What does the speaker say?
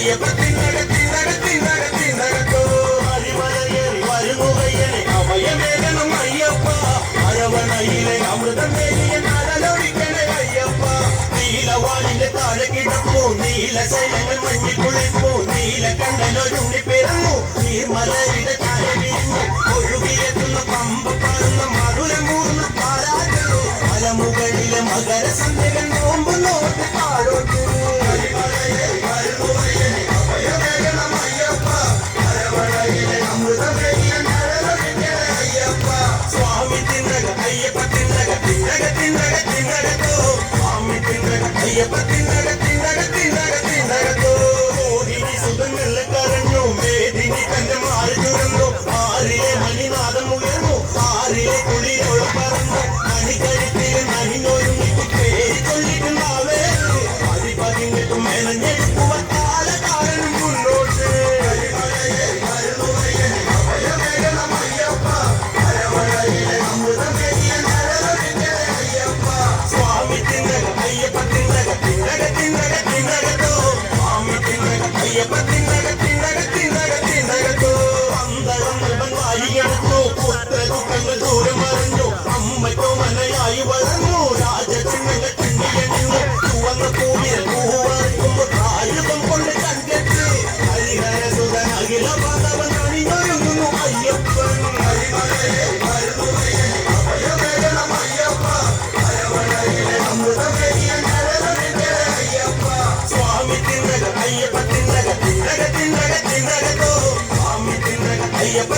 അയ്യപ്പ തിന്നക തിന്നക തിന്നക തിന്നകത്തോ അരിമലയേറി വരുമുകയനെ അഭയമേകണം അയ്യപ്പ അരവണയിലെ അമൃതം വേലിയ നടലൊഴിക്കണേ അയ്യപ്പ നീലവാനിന്റെ താഴെ കിടപ്പൂ നീലശൈലങ്ങൾ മഞ്ഞിൽ കുളിപ്പൂ നീലക്കണ്ടനൊരുണ്ണി പിറന്നു നീർമലയുടെ താഴെ വീഴുന്നു ഒഴുകിയെത്തുന്ന പമ്പ പാടുന്ന മധുരം കൂർന്ന പാരാട്ടു മലമുകളിലെ മകരസന്ധ്യകൾ നോമ്പ് നോട്ട് താഴോട്ട് സ്വാമി തിന്നക അയ്യപ്പ തിന്നക തിന്നക തിന്നക തിന്നകത്തോ സ്വാമി തിന്നക അയ്യപ്പ തിന്നക തിന്നക തിന്നക തിന്നകത്തോ മോഹിനി സുഖങ്ങളിൽ കരഞ്ഞു വേദിനി തന്റെ മാറി തുറന്നു ആറിലെ മണിനാഥം ഉയർന്നു ആറിലെ കുളിരോട് പറന്നു മണിക്കഴുത്തിൽ മണിനൊരുങ്ങിട്ട് പേര് ചൊല്ലിട്ടുണ്ടാവേ പതിപതിഞ്ഞിട്ടും മെനഞ്ഞെടുക്കുവാൻ കാലകാലനും മുന്നോട്ട് സ്വാമി തിന്നക അയ്യപ്പ തിന്നക തിന്നക തിന്നക തിന്നകത്തോ സ്വാമി തിന്നക അയ്യപ്പ തിന്നക തിന്നക തിന്നക തിന്നകത്തോ പന്തളം നൽകൻ വാരിയെടുത്തു പുത്രദുഃഖങ്ങൾ ദൂരം മറിഞ്ഞു അമ്മയ്ക്കോ മനയായി വളർന്നു രാജചിഹ്നങ്ങൾ ചിന്നിയണിഞ്ഞു ചുവന്ന പൂവിൽ പൂവറിക്കുമ്പോൾ ആയുധം കൊണ്ട് കണ്ടെത്തി ഹരിഹരസുതൻ അഖില പാദവൻ അണിഞ്ഞൊരുങ്ങുന്നു അയ്യപ്പൻ സ്വാമി തിന്നക അയ്യപ്പ തിന്നക തിന്നക തിന്നക തിന്നകത്തോ സ്വാമി തിന്നക അയ്യപ്പ